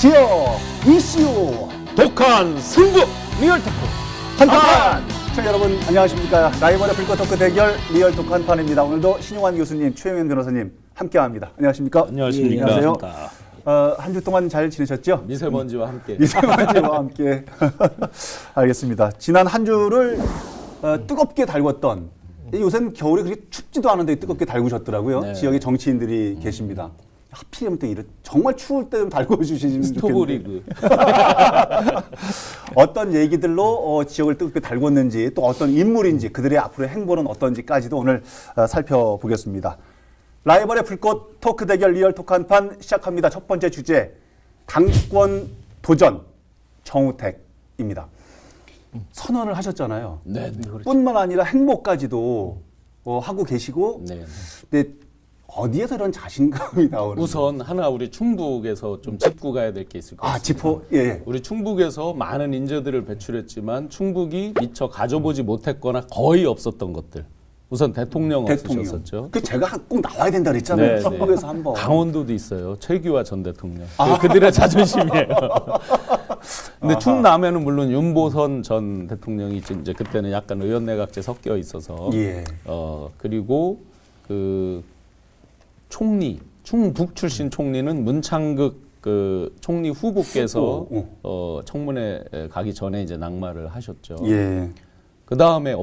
지역 이슈 독한 승부 리얼토크 한판. 시청자 여러분 안녕하십니까. 라이벌의 불꽃 토크 대결 리얼 토크 한판입니다. 오늘도 신용환 교수님, 최영현 변호사님 함께합니다. 안녕하십니까. 안녕하십니까. 안녕하세요. 한 주 동안 잘 지내셨죠? 미세먼지와 함께. 미세먼지와 함께. 알겠습니다. 지난 한 주를 뜨겁게 달궜던, 요새는 겨울에 그렇게 춥지도 않은데 뜨겁게 달구셨더라고요. 네. 지역의 정치인들이 계십니다. 하필이면 또 정말 추울 때 좀 달궈주시면 스토브 좋겠는데. 리그. 어떤 얘기들로 지역을 뜨겁게 달궜는지, 또 어떤 인물인지, 그들의 앞으로의 행보는 어떤지까지도 오늘 살펴보겠습니다. 라이벌의 불꽃 토크 대결 리얼 토크 한판 시작합니다. 첫 번째 주제, 당권 도전 정우택입니다. 선언을 하셨잖아요. 네, 그렇죠. 뿐만 아니라 행보까지도 하고 계시고, 네. 근데 어디에서 이런 자신감이 나오는? 우선 하나 우리 충북에서 좀 짚고 가야 될 게 있을 것 같습니다. 짚어, 예. 우리 충북에서 많은 인재들을 배출했지만 충북이 미처 가져보지 못했거나 거의 없었던 것들. 우선 대통령 없으셨었죠. 그 제가 꼭 나와야 된다 그랬잖아요. 네, 충북에서 네. 한번. 강원도도 있어요. 최규하 전 대통령. 그들의 자존심이에요. 근데 충남에는 물론 윤보선 전 대통령이 이제 그때는 약간 의원내각제 섞여 있어서 예. 그리고 그 총리, 충북 출신 총리는 문창극 그 총리 후보께서 청문회 가기 전에 이제 낙마를 하셨죠. 예. 그 다음에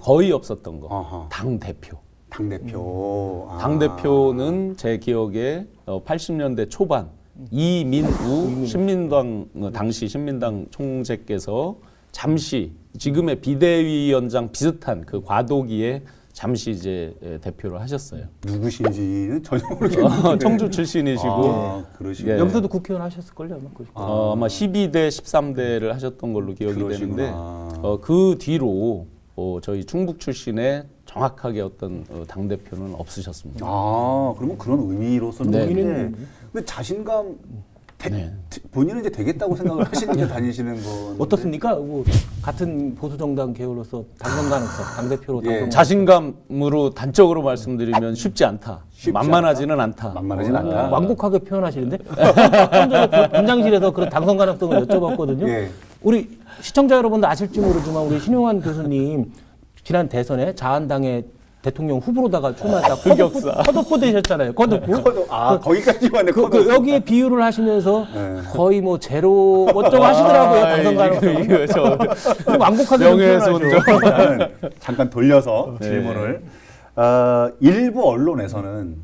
거의 없었던 거, 어허. 당 대표. 당대표. 당 대표는 제 기억에 80년대 초반 이민우 신민당 당시 신민당 총재께서 잠시 지금의 비대위원장 비슷한 그 과도기에 잠시 이제 대표를 하셨어요. 누구신지는 전혀 모르겠는데. 청주 출신이시고 그러시고. 예. 여기서도 국회의원 하셨을걸요? 아마. 아마 12대 13대를 하셨던 걸로 기억이 그러시구나. 되는데 그 뒤로 저희 충북 출신의 정확하게 어떤 당 대표는 없으셨습니다. 그러면 그런 의미로서는 네. 의미인데, 근데 자신감 네. 본인은 이제 되겠다고 생각을 하시니까 다니시는 건 어떻습니까? 뭐 같은 보수정당 계열로서 당선 가능성, 당대표로 예. 당선 자신감으로 단적으로 말씀드리면 쉽지 않다. 만만하지는 않다. 만만하진 않다. 완곡하게 표현하시는데 좀 전에 분장실에서 그런 당선 가능성을 여쭤봤거든요. 예. 우리 시청자 여러분도 아실지 모르지만 우리 신용환 교수님 지난 대선에 자한당의 대통령 후보로다가 출마했다 흑역사. 컷오프 되셨잖아요. 컷오프. 거기까지만 해. 여기에 비유를 하시면서 네. 거의 뭐 제로 어쩌고 하시더라고요. 당선 가능성. 이거 저 완곡하게 좀 명예훼손죠. 표현하죠. 잠깐 돌려서 질문을. 일부 언론에서는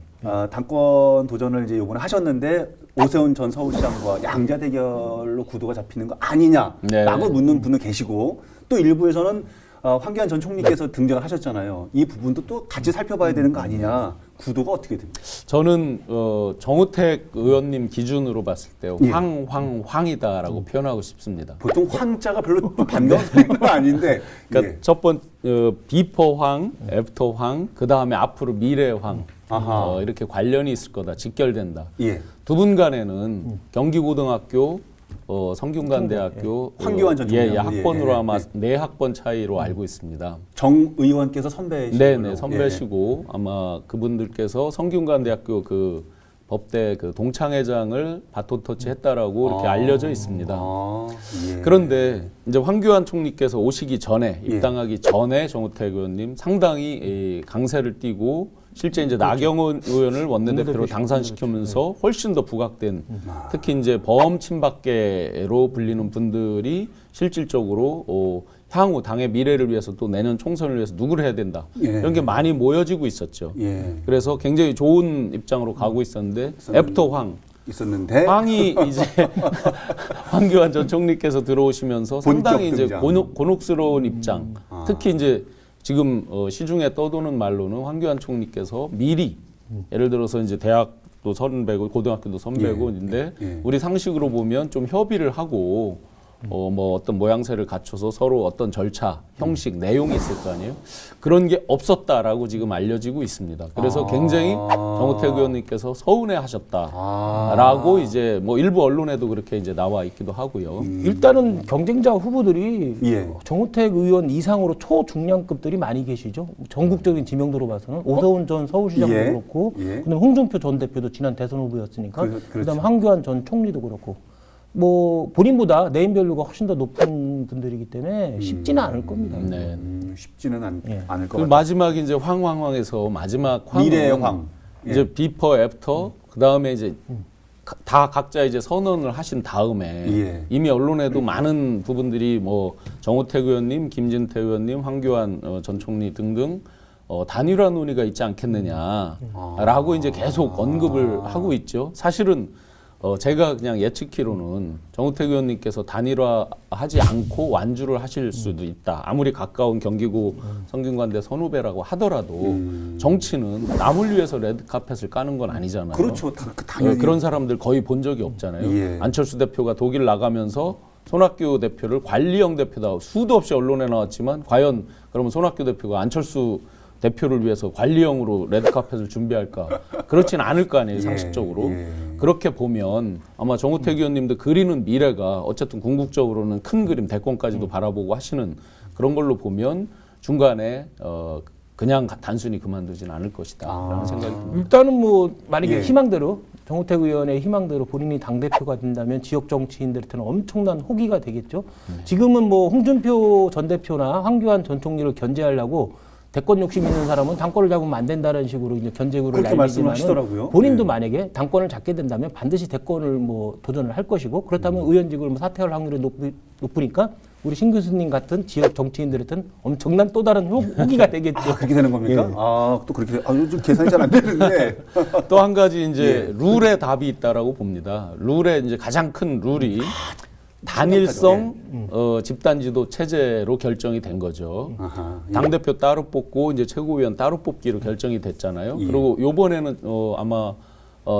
당권 도전을 이제 요번에 하셨는데 오세훈 전 서울시장과 양자 대결로 구도가 잡히는 거 아니냐라고 네. 묻는 분은 계시고, 또 일부에서는 황교안 전 총리께서 등장을 하셨잖아요. 이 부분도 또 같이 살펴봐야 되는 거 아니냐. 구도가 어떻게 됩니까? 저는 정우택 의원님 기준으로 봤을 때 예. 황이다라고 표현하고 싶습니다. 보통 황자가 별로 반가운 소리가 아닌데. 그러니까 예. 첫 번째 비퍼 황, 애프터 황, 그 다음에 앞으로 미래 황 이렇게 관련이 있을 거다, 직결된다. 예. 두 분 간에는 경기고등학교, 성균관대학교 황교안 전 총리. 학번으로 예, 아마 예. 4학번 차이로 알고 있습니다. 정 의원께서 선배시고. 네네, 선배시고 아마 그분들께서 성균관대학교 그 법대 그 동창회장을 바톤 터치했다라고 이렇게 알려져 있습니다. 예. 그런데 이제 황교안 총리께서 오시기 전에 예. 입당하기 전에 정우택 의원님 상당히 이 강세를 띠고 실제 이제 나경원 의원을 원내대표로 당선시키면서 훨씬 더 부각된, 특히 이제 범 친박계로 불리는 분들이 실질적으로 향후 당의 미래를 위해서 또 내년 총선을 위해서 누구를 해야 된다, 예. 이런 게 많이 모여지고 있었죠. 예. 그래서 굉장히 좋은 입장으로 가고 있었는데 애프터 황 있었는데. 황이 이제 황교안 전 총리께서 들어오시면서 상당히 이제 등장. 곤혹스러운 입장. 특히 이제 지금 시중에 떠도는 말로는 황교안 총리께서 미리 예를 들어서 이제 대학도 선배고 고등학교도 선배고인데 우리 상식으로 보면 좀 협의를 하고 뭐 어떤 모양새를 갖춰서 서로 어떤 절차, 형식, 내용이 있을 거 아니에요? 그런 게 없었다라고 지금 알려지고 있습니다. 그래서 굉장히 정우택 의원님께서 서운해 하셨다라고 이제 뭐 일부 언론에도 그렇게 이제 나와 있기도 하고요. 일단은 경쟁자 후보들이 예. 정우택 의원 이상으로 초중량급들이 많이 계시죠. 전국적인 지명도로 봐서는 오세훈 전 서울시장도 예. 그렇고, 예. 그다음에 홍준표 전 대표도 지난 대선 후보였으니까, 그렇죠. 그다음에 황교안 전 총리도 그렇고. 뭐 본인보다 네임 밸류가 훨씬 더 높은 분들이기 때문에 쉽지는 않을 겁니다. 네. 쉽지는 예. 않을 것 그 같아요. 마지막 이제 황황황에서 마지막 황은 미래의 황. 예. 이제 비퍼 애프터 그 다음에 이제 다 각자 이제 선언을 하신 다음에 예. 이미 언론에도 많은 부분들이 뭐 정호택 의원님, 김진태 의원님, 황교안 전 총리 등등 단일화 논의가 있지 않겠느냐라고 이제 계속 언급을 하고 있죠. 사실은 제가 그냥 예측키로는 정우택 의원님께서 단일화하지 않고 완주를 하실 수도 있다. 아무리 가까운 경기고 성균관대 선후배라고 하더라도 정치는 남을 위해서 레드카펫을 까는 건 아니잖아요. 그렇죠. 당연히. 그런 사람들 거의 본 적이 없잖아요. 예. 안철수 대표가 독일 나가면서 손학규 대표를 관리형 대표다. 수도 없이 언론에 나왔지만 과연 그러면 손학규 대표가 안철수 대표를 위해서 관리형으로 레드카펫을 준비할까? 그렇진 않을 거 아니에요, 상식적으로. 예. 그렇게 보면 아마 정우택 의원님도 그리는 미래가 어쨌든 궁극적으로는 큰 그림, 대권까지도 바라보고 하시는 그런 걸로 보면 중간에 그냥 단순히 그만두진 않을 것이다. 라는 생각이 듭니다. 일단은 뭐 만약에 예. 희망대로 정우택 의원의 희망대로 본인이 당대표가 된다면 지역 정치인들한테는 엄청난 호기가 되겠죠. 지금은 뭐 홍준표 전 대표나 황교안 전 총리를 견제하려고 대권 욕심 있는 사람은 당권을 잡으면 안 된다는 식으로 이제 견제구를 그렇게 날리지만 말씀하시더라고요. 본인도 네. 만약에 당권을 잡게 된다면 반드시 대권을 뭐 도전을 할 것이고 그렇다면 의원직을 뭐 사퇴할 확률이 높으니까 우리 신 교수님 같은 지역 정치인들한테는 엄청난 또 다른 호기가 되겠죠. 아, 그렇게 되는 겁니까? 예. 또 그렇게 요즘 계산이 잘 안 되는데. 또 한 가지 이제 룰에 답이 있다라고 봅니다. 룰의 이제 가장 큰 룰이 단일성 집단지도 체제로 결정이 된 거죠. 아하, 예. 당대표 따로 뽑고 이제 최고위원 따로 뽑기로 결정이 됐잖아요. 예. 그리고 요번에는 아마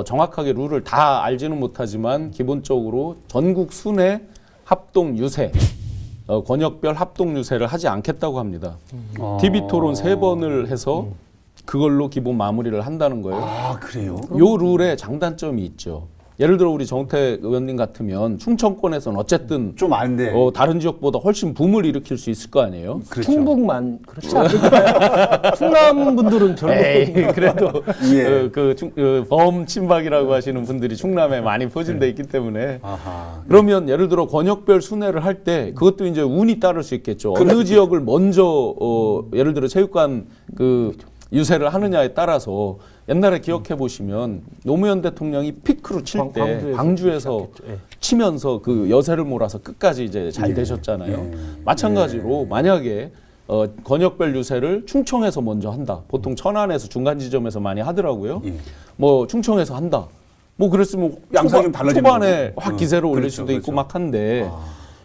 정확하게 룰을 다 알지는 못하지만 기본적으로 전국 순회 합동 유세 권역별 합동 유세를 하지 않겠다고 합니다. TV 토론 3번을 해서 그걸로 기본 마무리를 한다는 거예요. 아, 그래요? 요 룰에 장단점이 있죠. 예를 들어 우리 정우택 의원님 같으면 충청권에서는 어쨌든 좀 안 돼. 다른 지역보다 훨씬 붐을 일으킬 수 있을 거 아니에요. 그렇죠. 충북만 그렇지 않을까요? 충남 분들은 별로 에이, 그래도 예. 범친박이라고 하시는 분들이 충남에 많이 포진돼 있기 때문에 아하. 그러면 예를 들어 권역별 순회를 할 때 그것도 이제 운이 따를 수 있겠죠. 어느 지역을 먼저 예를 들어 체육관 그 유세를 하느냐에 따라서 옛날에 기억해 보시면 노무현 대통령이 피크로 칠 때 광주에서 예. 치면서 그 여세를 몰아서 끝까지 이제 잘 되셨잖아요. 예. 마찬가지로 만약에 권역별 유세를 충청에서 먼저 한다. 보통 천안에서 중간 지점에서 많이 하더라고요. 예. 뭐 충청에서 한다. 뭐 그랬으면 양상이 좀 달라지는 초반에 거죠. 확 기세를 올릴 그렇죠, 수도 있고 그렇죠. 막 한데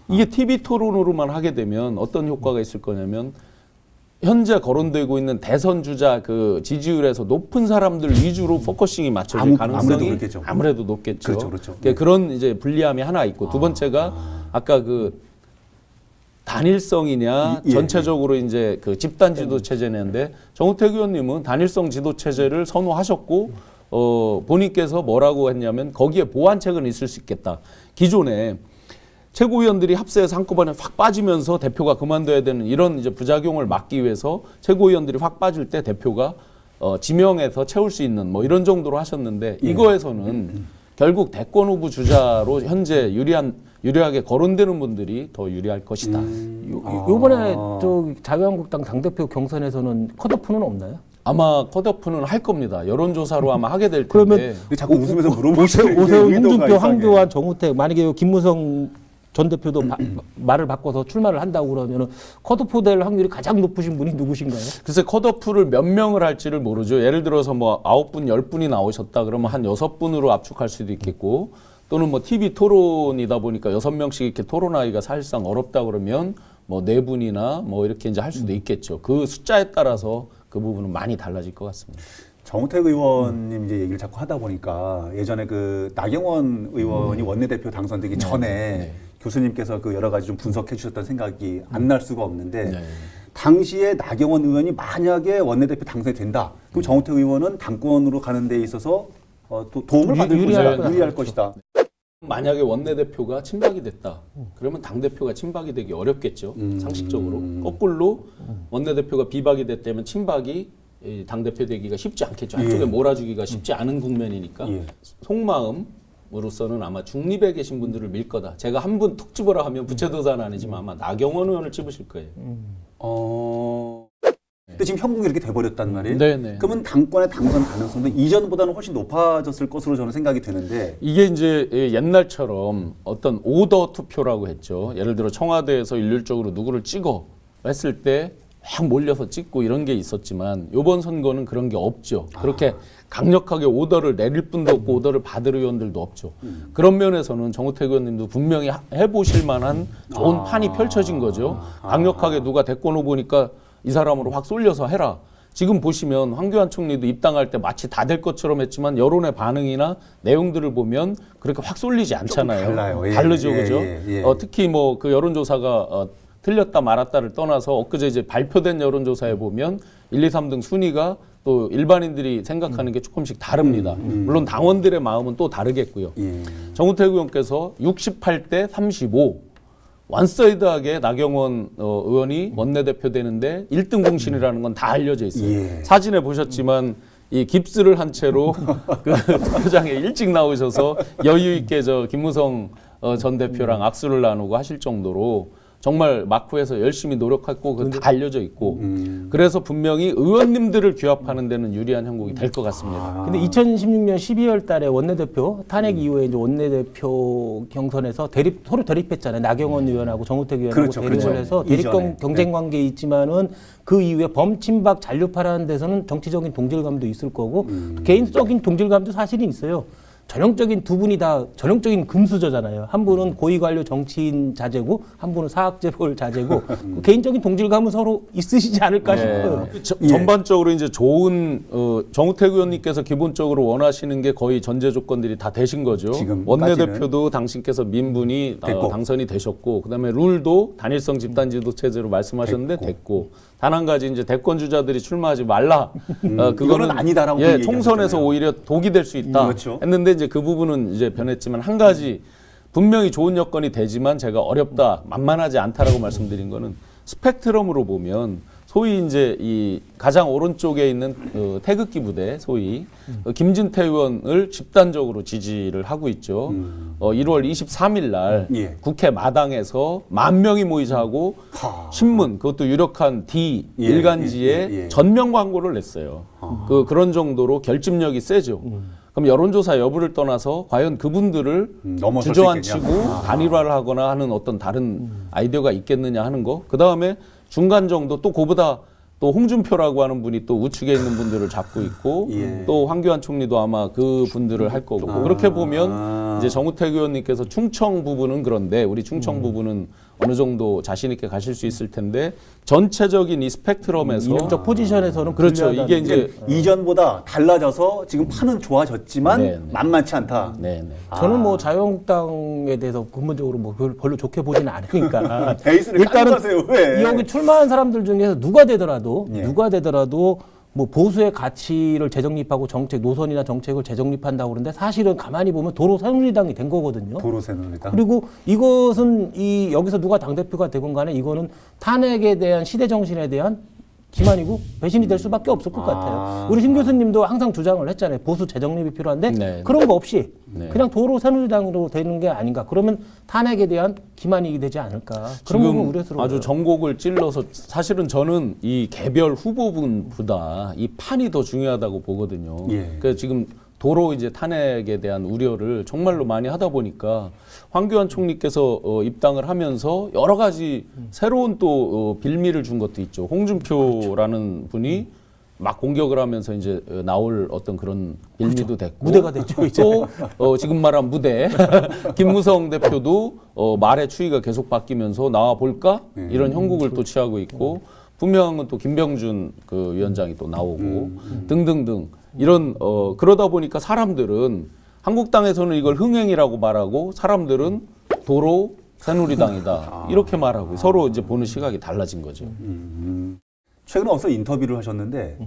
이게 TV 토론으로만 하게 되면 어떤 효과가 있을 거냐면 현재 거론되고 있는 대선 주자 그 지지율에서 높은 사람들 위주로 포커싱이 맞춰질 가능성이 아무래도 높겠죠. 그렇죠, 그렇죠. 그러니까 그런 이제 불리함이 하나 있고 두 번째가 아까 그 단일성이냐 예, 전체적으로 이제 그 집단 지도 체제인데 정우택 의원님은 단일성 지도 체제를 선호하셨고 본인께서 뭐라고 했냐면 거기에 보완책은 있을 수 있겠다. 기존에 최고위원들이 합세해서 한꺼번에 확 빠지면서 대표가 그만둬야 되는 이런 이제 부작용을 막기 위해서 최고위원들이 확 빠질 때 대표가 지명해서 채울 수 있는 뭐 이런 정도로 하셨는데 이거에서는 결국 대권 후보 주자로 현재 유리하게 거론되는 분들이 더 유리할 것이다. 요번에 저 자유한국당 당대표 경선에서는 컷오프는 없나요? 아마 컷오프는 할 겁니다. 여론조사로 아마 하게 될 텐데. 그러면 자꾸 웃으면서 물어보세요. 오세훈, 홍준표, 황교안, 정우택 만약에 김무성 전 대표도 말을 바꿔서 출마를 한다고 그러면은 컷오프 될 확률이 가장 높으신 분이 누구신가요? 글쎄 컷오프를 몇 명을 할지를 모르죠. 예를 들어서 뭐 9분, 10분이 나오셨다 그러면 한 6분으로 압축할 수도 있겠고 또는 뭐 TV 토론이다 보니까 6명씩 이렇게 토론하기가 사실상 어렵다 그러면 뭐 4분이나 뭐 이렇게 이제 할 수도 있겠죠. 그 숫자에 따라서 그 부분은 많이 달라질 것 같습니다. 정우택 의원님 이제 얘기를 자꾸 하다 보니까 예전에 그 나경원 의원이 원내대표 당선되기 전에 교수님께서 그 여러 가지 좀 분석해 주셨던 생각이 안 날 수가 없는데 당시에 나경원 의원이 만약에 원내대표 당선이 된다. 그럼 정우택 의원은 당권으로 가는 데 있어서 또 도움을 받을 유리할 것이다. 만약에 원내대표가 친박이 됐다. 그러면 당대표가 친박이 되기 어렵겠죠. 상식적으로. 거꾸로 원내대표가 비박이 됐다면 친박이 당대표 되기가 쉽지 않겠죠. 한쪽에 몰아주기가 쉽지 않은 국면이니까 속마음 으로서는 아마 중립에 계신 분들을 밀 거다. 제가 한 분 툭 집어라 하면 부채도사는 아니지만 아마 나경원 의원을 집으실 거예요. 근데 지금 형국이 이렇게 돼버렸단 말이에요. 네네. 그러면 당권의 당선 가능성도 이전보다는 훨씬 높아졌을 것으로 저는 생각이 되는데. 이게 이제 옛날처럼 어떤 오더 투표라고 했죠. 예를 들어 청와대에서 일률적으로 누구를 찍어 했을 때 확 몰려서 찍고 이런 게 있었지만 이번 선거는 그런 게 없죠. 그렇게 강력하게 오더를 내릴 분도 없고 오더를 받을 의원들도 없죠. 그런 면에서는 정우택 의원님도 분명히 해보실 만한 좋은 판이 펼쳐진 거죠. 강력하게 누가 대권 후보니까 이 사람으로 확 쏠려서 해라. 지금 보시면 황교안 총리도 입당할 때 마치 다 될 것처럼 했지만 여론의 반응이나 내용들을 보면 그렇게 확 쏠리지 않잖아요. 달라요. 예, 다르죠, 예, 그죠? 예. 특히 뭐 그 여론조사가 틀렸다 말았다를 떠나서 엊그제 이제 발표된 여론조사에 보면 1, 2, 3등 순위가 또 일반인들이 생각하는 게 조금씩 다릅니다. 물론 당원들의 마음은 또 다르겠고요. 정우택 의원께서 68대 35 완사이드하게 나경원 의원이 원내대표 되는데 1등 공신이라는 건 다 알려져 있어요. 예. 사진에 보셨지만 이 깁스를 한 채로 그 투표장에 일찍 나오셔서 여유 있게 저 김무성 전 대표랑 악수를 나누고 하실 정도로 정말 마쿠에서 열심히 노력했고 그거 다 알려져 있고 그래서 분명히 의원님들을 규합하는 데는 유리한 형국이 될 것 같습니다. 근데 2016년 12월 달에 원내대표 탄핵 이후에 이제 원내대표 경선에서 서로 대립했잖아요. 나경원 의원하고 정우택 의원하고 그렇죠, 대립을 그렇죠. 해서 이전에. 대립 경쟁 관계에 있지만은 그 이후에 범친박 잔류파라는 데서는 정치적인 동질감도 있을 거고 개인적인 동질감도 사실은 있어요. 전형적인 두 분이 다 전형적인 금수저잖아요. 한 분은 고위관료 정치인 자제고 한 분은 사학재벌 자제고 개인적인 동질감은 서로 있으시지 않을까 싶어요. 전반적으로 이제 좋은 정우택 의원님께서 기본적으로 원하시는 게 거의 전제 조건들이 다 되신 거죠. 지금까지는. 원내대표도 당신께서 민분이 됐고. 당선이 되셨고 그다음에 룰도 단일성 집단지도 체제로 말씀하셨는데 됐고 단 한 가지 이제 대권 주자들이 출마하지 말라. 그거는 아니다라고 총선에서 얘기하셨잖아요. 오히려 독이 될 수 있다. 그렇죠. 했는데 이제 그 부분은 이제 변했지만 한 가지 분명히 좋은 여건이 되지만 제가 어렵다, 만만하지 않다라고 말씀드린 거는 스펙트럼으로 보면 소위 이제 이 가장 오른쪽에 있는 태극기 부대 소위 김진태 의원을 집단적으로 지지를 하고 있죠. 1월 23일 날 예. 국회 마당에서 10,000명이 모이자고 신문 그것도 유력한 D 예, 일간지에 예. 전면 광고를 냈어요. 그런 정도로 결집력이 세죠. 그럼 여론조사 여부를 떠나서 과연 그분들을 넘어설 수 주저앉히고 있겠냐? 단일화를 하거나 하는 어떤 다른 아이디어가 있겠느냐 하는 거. 그 다음에 중간 정도 또 그보다 또 홍준표라고 하는 분이 또 우측에 있는 분들을 잡고 있고 예. 또 황교안 총리도 아마 그 분들을 할 거고 그렇게 보면 이제 정우택 의원님께서 충청 부분은 그런데 우리 충청 부분은 어느 정도 자신 있게 가실 수 있을 텐데 전체적인 이 스펙트럼에서 이념적 포지션에서는 그렇죠. 불리하다는 이게 이제 이전보다 달라져서 지금 판은 좋아졌지만 네, 네. 만만치 않다. 네네. 저는 뭐 자유한국당에 대해서 근본적으로 뭐 별로 좋게 보지는 않으니까 베이스를 깔고 가세요. 왜? 여기 출마한 사람들 중에서 누가 되더라도 예. 뭐 보수의 가치를 재정립하고 정책 노선이나 정책을 재정립한다고 그러는데 사실은 가만히 보면 도로 새누리당이 된 거거든요. 도로 새누리당. 그리고 이것은 여기서 누가 당대표가 되건 간에 이거는 탄핵에 대한 시대 정신에 대한 기만이고 배신이 될 수밖에 없을 것 같아요. 우리 신 교수님도 항상 주장을 했잖아요. 보수 재정립이 필요한데 네. 그런 거 없이 네. 그냥 도로 새누리당으로 되는 게 아닌가. 그러면 탄핵에 대한 기만이 되지 않을까. 그런 부분 지금 우려스러워요. 아주 전곡을 찔러서 사실은 저는 이 개별 후보분보다 이 판이 더 중요하다고 보거든요. 예. 그래서 지금 도로 이제 탄핵에 대한 우려를 정말로 많이 하다 보니까 황교안 총리께서 입당을 하면서 여러 가지 새로운 또 빌미를 준 것도 있죠. 홍준표라는 분이 막 공격을 하면서 이제 나올 어떤 그런 빌미도 됐고 무대가 됐죠, 이제. 또 지금 말한 무대 김무성 대표도 말의 추이가 계속 바뀌면서 나와 볼까 이런 형국을 또 취하고 있고 분명한 또 김병준 그 위원장이 또 나오고 등등등 이런 그러다 보니까 사람들은 한국당에서는 이걸 흥행이라고 말하고 사람들은 도로 새누리당이다 이렇게 말하고 서로 이제 보는 시각이 달라진 거죠. 최근에 어서 인터뷰를 하셨는데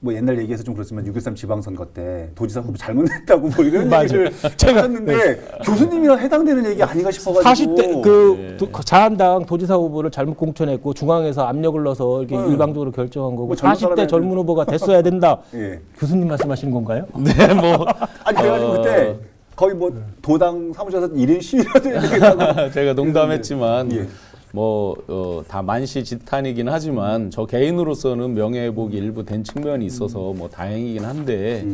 뭐 옛날 얘기해서 좀 그렇지만 6.13 지방선거 때 도지사 후보 잘못했다고 뭐 이런 얘기를 제가 했는데 교수님이랑 해당되는 얘기 아닌가 싶어가지고 40대 자한당 도지사 후보를 잘못 공천했고 중앙에서 압력을 넣어서 이렇게 일방적으로 결정한 거고 뭐 젊은 40대 사람이- 젊은 후보가 됐어야 된다. 예. 교수님 말씀하시는 건가요? 네, 뭐 아니 그래가지고 그때 거의 뭐 도당 사무실에서 1인 시위라도 해야 되겠다고. 제가 농담했지만 예. 다 만시지탄이긴 하지만 저 개인으로서는 명예회복이 일부 된 측면이 있어서 뭐 다행이긴 한데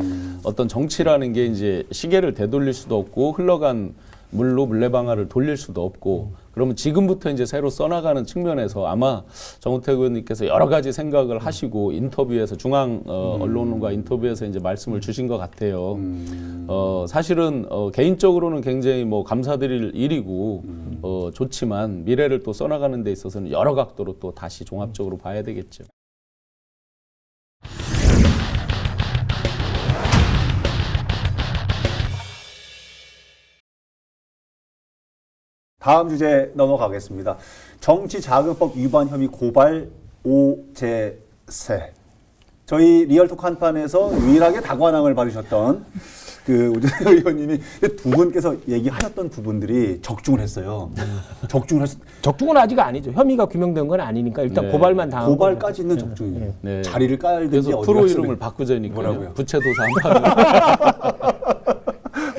어떤 정치라는 게 이제 시계를 되돌릴 수도 없고 흘러간 물로 물레방아를 돌릴 수도 없고 그러면 지금부터 이제 새로 써나가는 측면에서 아마 정우택 의원님께서 여러 가지 생각을 하시고 인터뷰에서 중앙 언론과 인터뷰에서 이제 말씀을 주신 것 같아요. 사실은 개인적으로는 굉장히 뭐 감사드릴 일이고 좋지만 미래를 또 써나가는 데 있어서는 여러 각도로 또 다시 종합적으로 봐야 되겠죠. 다음 주제 넘어가겠습니다. 정치자금법 위반 혐의 고발 오재세. 저희 리얼토크 한판에서 유일하게 다관왕을 받으셨던 그 오재세 의원님이 두 분께서 얘기하셨던 부분들이 적중을 했어요. 적중은 아직 아니죠. 혐의가 규명된 건 아니니까 일단 네. 고발만 당한 고발까지 있는 적중이에요. 네. 자리를 깔든지 그래서 어디 프로 갔으면 이름을 바꾸자니까요. 뭐라고요? 부채도사 한판을.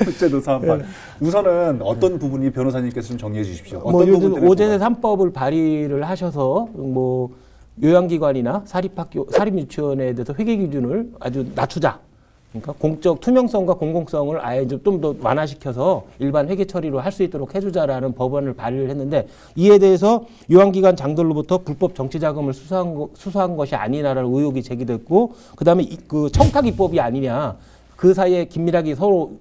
부채도사 한판. 우선은 어떤 부분이 변호사님께서 좀 정리해 주십시오. 뭐 어떤 요즘 부분들을 오제세 3법을 발의를 하셔서 뭐 요양기관이나 사립학교, 사립유치원에 대해서 회계 기준을 아주 낮추자. 그러니까 공적 투명성과 공공성을 아예 좀 더 완화시켜서 일반 회계 처리로 할 수 있도록 해주자라는 법안을 발의를 했는데 이에 대해서 요양기관 장들로부터 불법 정치자금을 수수한 것이 아니냐라는 의혹이 제기됐고 그다음에 그 청탁 입법이 아니냐 그 사이에 긴밀하게 서로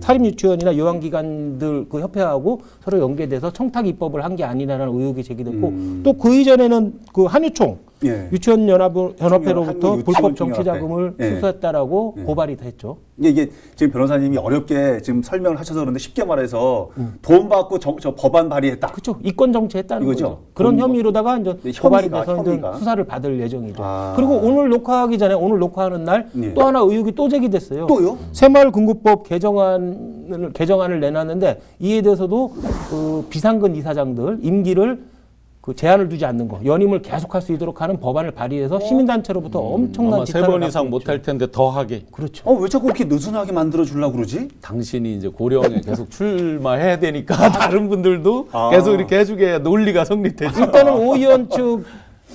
사립유치원이나 요양기관들 그 협회하고 서로 연계돼서 청탁 입법을 한 게 아니냐라는 의혹이 제기됐고 또 그 이전에는 그 한유총 예. 유치원 연합회로부터 한국 불법 유치원 정치자금을 예. 수수했다라고 고발이 됐죠. 이게 지금 변호사님이 어렵게 지금 설명을 하셔서 그런데 쉽게 말해서 돈 받고 저 법안 발의했다. 그렇죠. 이권 정치했다는 이거죠? 거죠. 그런 돈 혐의로다가 이제 네, 고발이 혐의가, 돼서 이제 혐의가. 수사를 받을 예정이죠. 아. 그리고 오늘 녹화하기 전에 오늘 녹화하는 날 또 예. 하나 의혹이 또 제기됐어요. 또요? 새마을금고법 개정안을 내놨는데 이에 대해서도 그 비상근 이사장들 임기를 그 제한을 두지 않는 거, 연임을 계속할 수 있도록 하는 법안을 발의해서 시민단체로부터 엄청난 아마 세 지탄을 번 받고 이상 있죠. 못할 텐데 더 하게. 그렇죠. 왜 자꾸 이렇게 느슨하게 만들어 주려고 그러지? 당신이 이제 고령에 계속 출마해야 되니까 다른 분들도 아. 계속 이렇게 해주게 해야 논리가 성립되죠. 일단은 오 의원 측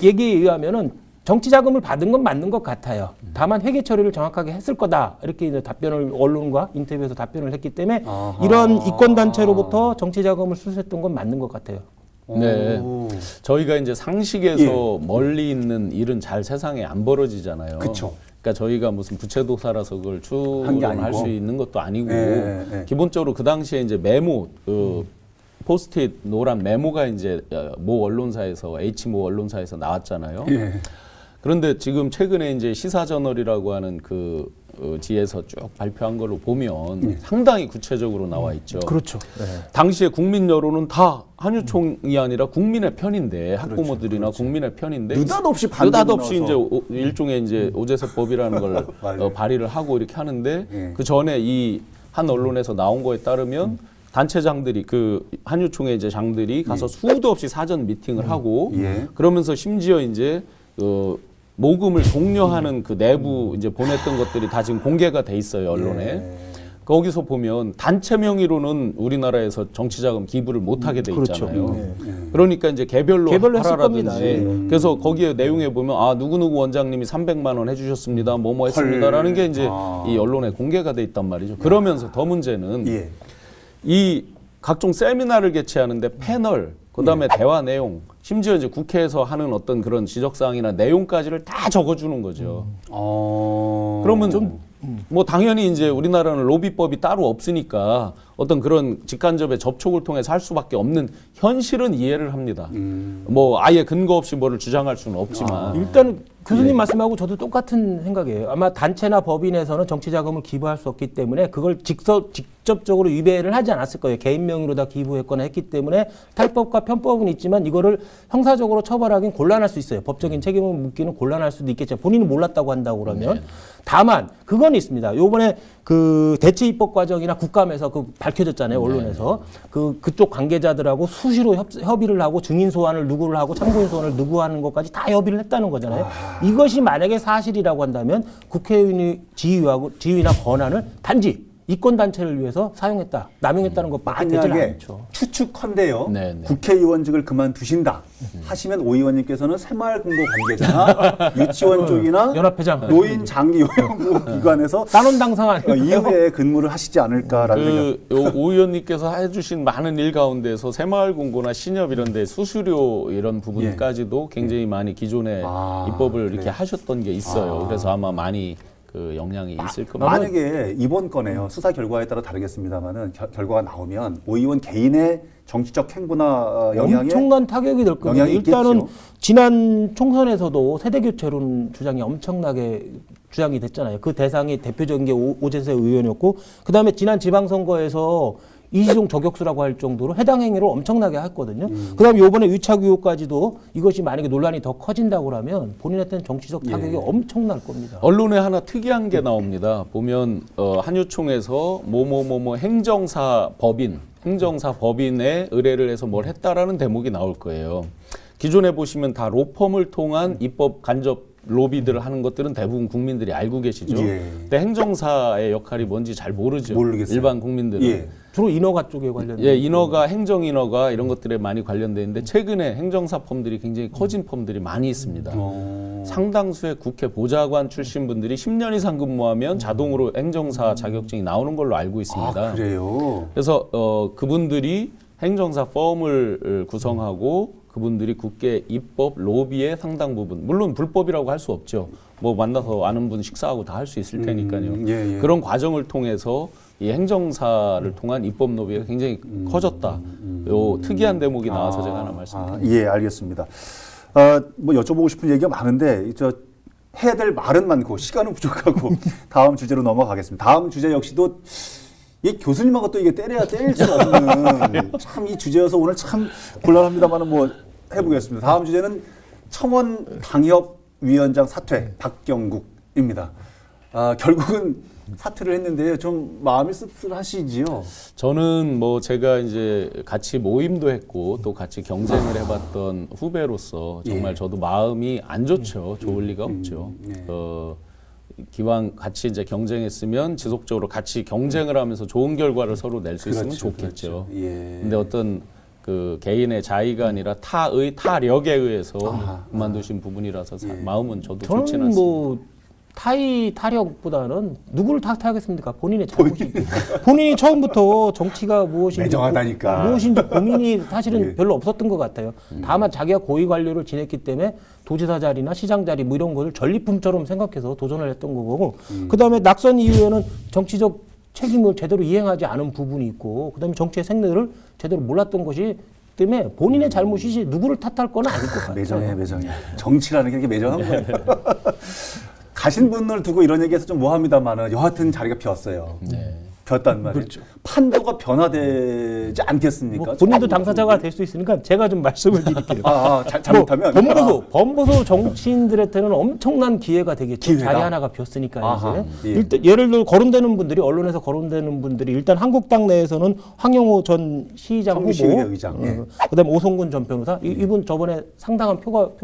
얘기에 의하면은 정치 자금을 받은 건 맞는 것 같아요. 다만 회계 처리를 정확하게 했을 거다. 이렇게 이제 답변을 언론과 인터뷰에서 답변을 했기 때문에 아하. 이런 이권 단체로부터 정치 자금을 수수했던 건 맞는 것 같아요. 네. 오. 저희가 이제 상식에서 멀리 있는 일은 잘 세상에 안 벌어지잖아요. 그쵸. 그러니까 저희가 무슨 부채도사라서 그걸 한게 추론할 아니고. 수 있는 것도 아니고 네, 네. 기본적으로 그 당시에 이제 메모 포스트잇 노란 메모가 이제 모 언론사에서 H모 언론사에서 나왔잖아요. 예. 그런데 지금 최근에 이제 시사저널이라고 하는 그 지에서 쭉 발표한 걸로 보면 상당히 구체적으로 나와 있죠. 그렇죠. 당시에 국민 여론은 다 한유총이 아니라 국민의 편인데 학부모들이나 국민의 편인데 느닷없이 반대로 느닷없이 이제 나와서. 일종의 이제 오제세법이라는 걸 맞아요. 발의를 하고 이렇게 하는데 예. 그 전에 이 한 언론에서 나온 거에 따르면 단체장들이 그 한유총의 이제 장들이 가서 수도 없이 사전 미팅을 하고 예. 그러면서 심지어 이제 모금을 독려하는 그 내부 이제 보냈던 것들이 다 지금 공개가 돼 있어요 언론에. 예. 거기서 보면 단체 명의로는 우리나라에서 정치자금 기부를 못하게 돼 그렇죠. 있잖아요. 그러니까 이제 개별로 했을 하라든지. 겁니다. 예. 그래서 거기에 내용에 보면 누구누구 원장님이 300만 원 해주셨습니다. 뭐뭐 했습니다라는 게 이제 이 언론에 공개가 돼 있단 말이죠. 그러면서 더 문제는 예. 이 각종 세미나를 개최하는데 패널, 그다음에 대화 내용, 심지어 이제 국회에서 하는 어떤 그런 지적사항이나 내용까지를 다 적어주는 거죠. 그러면 뭐 당연히 이제 우리나라는 로비법이 따로 없으니까 어떤 그런 직간접의 접촉을 통해서 할 수밖에 없는 현실은 이해를 합니다. 뭐 아예 근거 없이 뭐를 주장할 수는 없지만 일단 교수님 말씀하고 저도 똑같은 생각이에요. 아마 단체나 법인에서는 정치 자금을 기부할 수 없기 때문에 그걸 직접적으로 위배를 하지 않았을 거예요. 개인 명의로 다 기부했거나 했기 때문에 탈법과 편법은 있지만 이거를 형사적으로 처벌하기는 곤란할 수 있어요. 법적인 책임을 묻기는 곤란할 수도 있겠지만 본인은 몰랐다고 한다고 그러면 다만 그건 있습니다. 요번에 그 대체 입법 과정이나 국감에서 그 밝혀졌잖아요. 언론에서 그쪽 관계자들하고 수시로 협의를 하고 증인 소환을 누구를 하고 참고인 소환을 누구 하는 것까지 다 협의를 했다는 거잖아요. 이것이 만약에 사실이라고 한다면 국회의원이 지위나 권한을 단지 이권 단체를 위해서 사용했다, 남용했다는 거 많이 되지는 만약에 않죠. 추측컨대요. 네, 네. 국회의원직을 그만두신다 하시면 오 의원님께서는 새마을금고 관계자나 유치원 쪽이나 연합회장, 노인 장기 요양보 기관에서 단원 당상 아니에요? 이후에 근무를 하시지 않을까라는 생각. 오 의원님께서 해주신 많은 일 가운데서 새마을금고나 신협 이런 데 수수료 이런 부분까지도 굉장히 많이 기존에 입법을 이렇게 하셨던 게 있어요. 그래서 아마 많이 그 영향이 있을 겁니다. 만약에 이번 건에요, 수사 결과에 따라 다르겠습니다만은 결과가 나오면 오 의원 개인의 정치적 행보나 영향에 엄청난 타격이 될 겁니다. 영향이 일단은 있겠죠. 지난 총선에서도 세대교체론 주장이 엄청나게 주장이 됐잖아요. 그 대상이 대표적인 게 오재세 의원이었고, 그 다음에 지난 지방선거에서 이시종 저격수라고 할 정도로 해당 행위를 엄청나게 했거든요. 그 다음에 이번에 위착 의혹까지도 이것이 만약에 논란이 더 커진다고 하면 본인한테는 정치적 타격이 엄청날 겁니다. 언론에 하나 특이한 게 나옵니다. 보면 한유총에서 뭐뭐뭐뭐 행정사 법인의 의뢰를 해서 뭘 했다라는 대목이 나올 거예요. 기존에 보시면 다 로펌을 통한 입법 간접 로비들을 하는 것들은 대부분 국민들이 알고 계시죠. 근데 행정사의 역할이 뭔지 잘 모르죠. 모르겠어요. 일반 국민들은. 주로 인허가 쪽에 관련된. 인허가, 행정 인허가 이런 것들에 많이 관련돼 있는데 최근에 행정사 펌들이 굉장히 커진 펌들이 많이 있습니다. 상당수의 국회 보좌관 출신 분들이 10년 이상 근무하면 자동으로 행정사 자격증이 나오는 걸로 알고 있습니다. 아, 그래요. 그래서 그분들이 행정사 펌을 구성하고 그분들이 국회 입법 로비의 상당 부분, 물론 불법이라고 할 수 없죠. 뭐 만나서 아는 분 식사하고 다 할 수 있을 테니까요. 그런 과정을 통해서 이 행정사를 통한 입법 로비가 굉장히 커졌다. 요 특이한 대목이 나와서 제가 하나 말씀드립니다. 예, 알겠습니다. 뭐 여쭤보고 싶은 얘기가 많은데 해야 될 말은 많고 시간은 부족하고 다음 주제로 넘어가겠습니다. 다음 주제 역시도 이 교수님하고 또 이게 때려야 때릴 수 없는 참 이 주제여서 오늘 참 곤란합니다만은 뭐 해보겠습니다. 다음 주제는 청원 당협위원장 사퇴 박경국입니다. 결국은 사퇴를 했는데요. 좀 마음이 씁쓸하시지요? 저는 뭐 제가 이제 같이 모임도 했고 또 같이 경쟁을 해봤던 후배로서 정말 저도 마음이 안 좋죠. 좋을 리가 없죠. 기왕 같이 이제 경쟁했으면 지속적으로 같이 경쟁을 하면서 좋은 결과를 서로 낼 수 있으면 좋겠죠. 근데 어떤 그 개인의 자의가 아니라 타력에 의해서 그만두신 부분이라서 마음은 저도 좋지는 저는 않습니다. 뭐 타력보다는 누구를 탓하겠습니까? 본인의 잘못이. 본인이 처음부터 정치가 무엇인지 매정하다니까. 무엇인지 고민이 사실은 별로 없었던 것 같아요. 다만 자기가 고위 관료를 지냈기 때문에 도지사 자리나 시장 자리 뭐 이런 것을 전리품처럼 생각해서 도전을 했던 거고, 그다음에 낙선 이후에는 정치적 책임을 제대로 이행하지 않은 부분이 있고, 그다음에 정치의 생애를 제대로 몰랐던 것이 때문에 본인의 잘못이지 누구를 탓할 건 아닐 것 같아요. 매정해. 정치라는 게 이렇게 매정한 거예요. 가신 분을 두고 이런 얘기해서 좀 뭐합니다만은 여하튼 자리가 비었어요. 비었단 말이에요. 그렇죠. 판도가 변화되지 않겠습니까? 뭐 본인도 당사자가 될 수 있으니까 제가 좀 말씀을 드릴게요. 잘못하면 범보소 정치인들한테는 엄청난 기회가 되겠죠. 기회가? 자리 하나가 비었으니까 이제. 예. 일단 예를 들어 거론되는 분들이, 언론에서 거론되는 분들이 일단 한국당 내에서는 황영호 전 시장 후보, 성북시의회 의장, 그다음에 오성근 전 변호사, 이분 저번에 상당한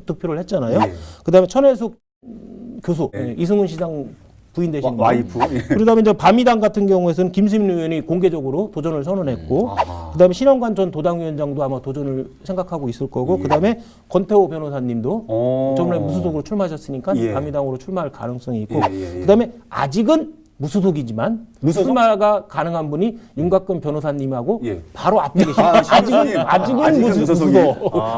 득표를 했잖아요. 예. 그다음에 천혜숙 교수, 이승훈 시장 부인 되신 분. 와이프. 그다음에 이제 바미당 같은 경우에는 김수민 의원이 공개적으로 도전을 선언했고, 그다음에 신원관 전 도당위원장도 아마 도전을 생각하고 있을 거고, 그다음에 권태호 변호사님도 저번에 무소속으로 출마하셨으니까 바미당으로 출마할 가능성이 있고, 그다음에 아직은 무소속이지만 출마가 가능한 분이 윤곽근 변호사님하고 바로 앞에 계십니다. 아직은 무소속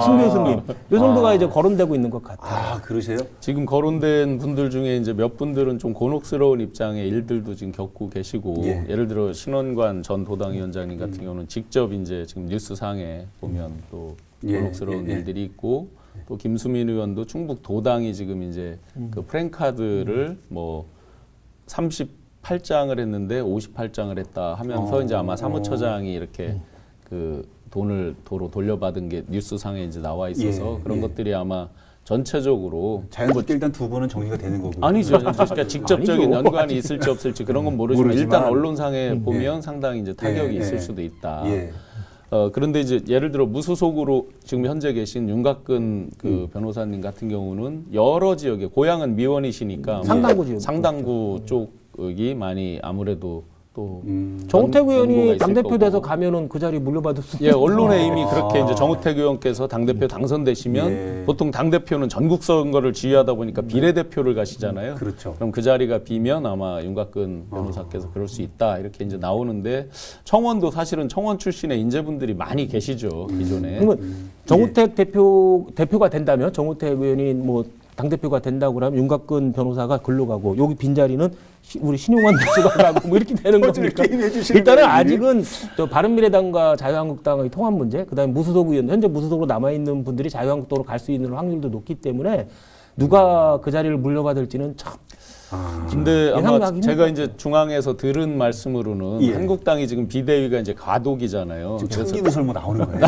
신 교수님. 이 정도가 이제 거론되고 있는 것 같아요. 그러세요? 지금 거론된 분들 중에 이제 몇 분들은 좀 곤혹스러운 입장의 일들도 지금 겪고 계시고, 예를 들어 신원관 전 도당위원장님 같은 경우는 직접 이제 지금 뉴스상에 보면 또 곤혹스러운 일들이 있고, 또 김수민 의원도 충북 도당이 지금 이제 그 프랭카드를 뭐 38장을 했는데 58장을 했다 하면서 이제 아마 사무처장이 이렇게 그 돈을 도로 돌려받은 게 뉴스상에 이제 나와 있어서 그런 것들이 아마 전체적으로 자연스럽게 일단 두 분은 정리가 되는 거고. 아니죠. 그러니까 직접적인 연관이 있을지 없을지 그런 건 모르지만 일단 언론상에 보면 상당히 이제 타격이 있을 수도 있다. 그런데 이제 예를 들어 무소속으로 지금 현재 계신 윤곽근 그 변호사님 같은 경우는 여러 지역에, 고향은 미원이시니까 상당구 지역. 상당구 쪽이 많이 아무래도 또 정우택 연고가 의원이 있을 당대표 거고. 돼서 가면은 그 자리 물려받을 수 예, 언론에 이미 그렇게 이제 정우택 의원께서 당대표 당선되시면 예. 보통 당대표는 전국 선거를 지휘하다 보니까 비례대표를 가시잖아요. 그렇죠. 그럼 그 자리가 비면 아마 윤곽근 변호사께서 그럴 수 있다 이렇게 이제 나오는데 청원도 사실은 청원 출신의 인재분들이 많이 계시죠 기존에. 그러면 정우택 대표가 된다면 정우택 의원이 뭐 당대표가 된다고 그러면 윤곽근 변호사가 글로 가고 여기 빈자리는 우리 신용환 교수가 가고 뭐 이렇게 되는 겁니까? 일단은 아직은 저 바른미래당과 자유한국당의 통합 문제, 그다음에 무소속 의원, 현재 무소속으로 남아있는 분들이 자유한국당으로 갈 수 있는 확률도 높기 때문에 누가 그 자리를 물려받을지는 참 근데 아마 예상하기 제가 힘들죠. 이제 중앙에서 들은 말씀으로는 예. 한국당이 지금 비대위가 이제 과독이잖아요. 천기누설 뭐 나오는 거예요?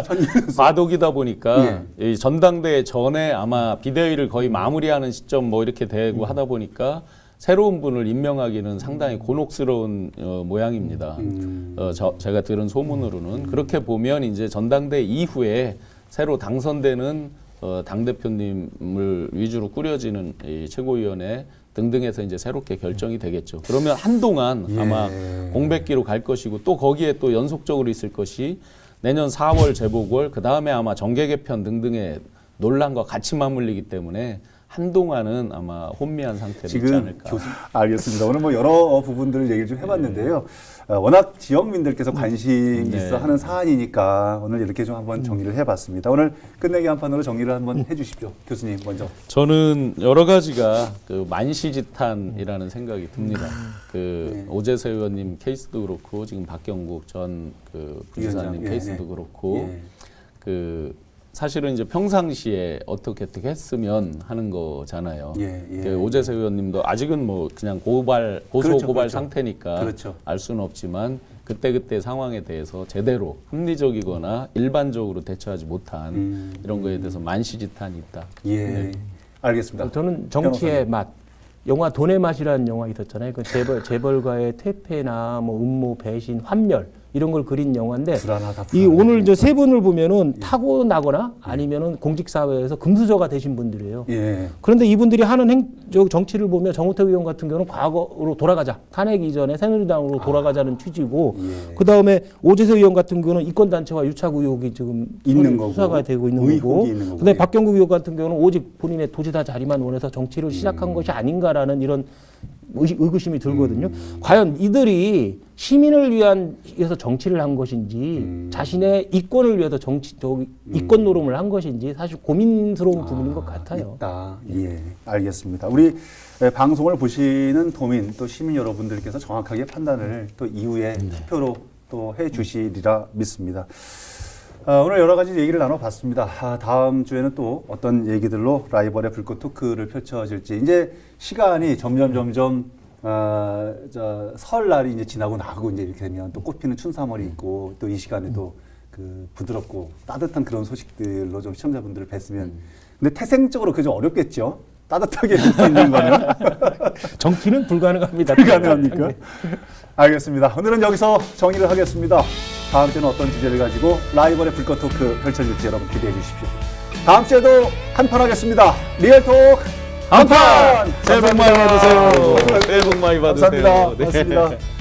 천기누설. 과독이다 보니까 이 전당대회 전에 아마 비대위를 거의 마무리하는 시점 뭐 이렇게 되고 하다 보니까 새로운 분을 임명하기는 상당히 곤혹스러운 모양입니다. 제가 들은 소문으로는 그렇게 보면 이제 전당대회 이후에 새로 당선되는 당대표님을 위주로 꾸려지는 이 최고위원회 등등해서 이제 새롭게 결정이 되겠죠. 그러면 한동안 아마 공백기로 갈 것이고 또 거기에 또 연속적으로 있을 것이 내년 4월 재보궐 그 다음에 아마 정계 개편 등등의 논란과 같이 맞물리기 때문에 한동안은 아마 혼미한 상태로 있지 지금 않을까. 알겠습니다. 오늘 뭐 여러 부분들을 얘기를 좀 해봤는데요. 워낙 지역민들께서 관심 있어 하는 사안이니까 오늘 이렇게 좀 한번 정리를 해봤습니다. 오늘 끝내기 한 판으로 정리를 한번 해주십시오. 교수님 먼저. 저는 여러 가지가 그 만시지탄이라는 생각이 듭니다. 그 오재세 의원님 케이스도 그렇고 지금 박경국 전 그 부지사님 위원장. 케이스도 그렇고 예. 그 사실은 이제 평상시에 어떻게 했으면 하는 거잖아요. 예, 예. 그 오재세 의원님도 아직은 뭐 그냥 고소 그렇죠, 고발 그렇죠. 상태니까 그렇죠. 알 수는 없지만 그때 상황에 대해서 제대로 합리적이거나 일반적으로 대처하지 못한 이런 거에 대해서 만시지탄이 있다. 예. 알겠습니다. 저는 정치의 맛, 영화 돈의 맛이라는 영화 있었잖아요. 그 재벌가의 퇴폐나 뭐 음모, 배신, 환멸 이런 걸 그린 영화인데 불안하다. 이 오늘 저 세 분을 보면은 타고나거나 아니면은 공직사회에서 금수저가 되신 분들이에요. 예. 그런데 이분들이 하는 정치를 보면 정우택 의원 같은 경우는 과거로 돌아가자. 탄핵 이전에 새누리당으로 돌아가자는 취지고 예. 그다음에 오재세 의원 같은 경우는 이권단체와 유착 의혹이 지금 있는 거고. 수사가 되고 있는 의혹이 거고 있는 거고. 그다음에 박경국 의원 같은 경우는 오직 본인의 도지사 자리만 원해서 정치를 시작한 것이 아닌가라는 이런 의구심이 들거든요. 과연 이들이 시민을 위해서 정치를 한 것인지 자신의 이권을 위해서 이권 노름을 한 것인지 사실 고민스러운 부분인 것 같아요. 있다. 예, 알겠습니다. 우리 방송을 보시는 도민 또 시민 여러분들께서 정확하게 판단을 또 이후에 투표로 또 해주시리라 믿습니다. 오늘 여러 가지 얘기를 나눠봤습니다. 다음 주에는 또 어떤 얘기들로 라이벌의 불꽃 토크를 펼쳐질지 이제 시간이 점점 설날이 이제 지나고 나고 이제 이렇게 되면 또 꽃피는 춘삼월이 있고 또 이 시간에도 그 부드럽고 따뜻한 그런 소식들로 좀 시청자분들을 뵀으면 근데 태생적으로 그게 좀 어렵겠죠. 따뜻하게 볼 수 있는 거는 정치는 불가능합니다. 불가능합니까? 알겠습니다. 오늘은 여기서 정리를 하겠습니다. 다음 주에는 어떤 주제를 가지고 라이벌의 불꽃 토크 펼쳐질지 여러분 기대해 주십시오. 다음 주에도 한판 하겠습니다. 리얼톡 한판! 새해 복 많이 받으세요. 새해 복 많이 받으세요. 감사합니다. 네. 고맙습니다.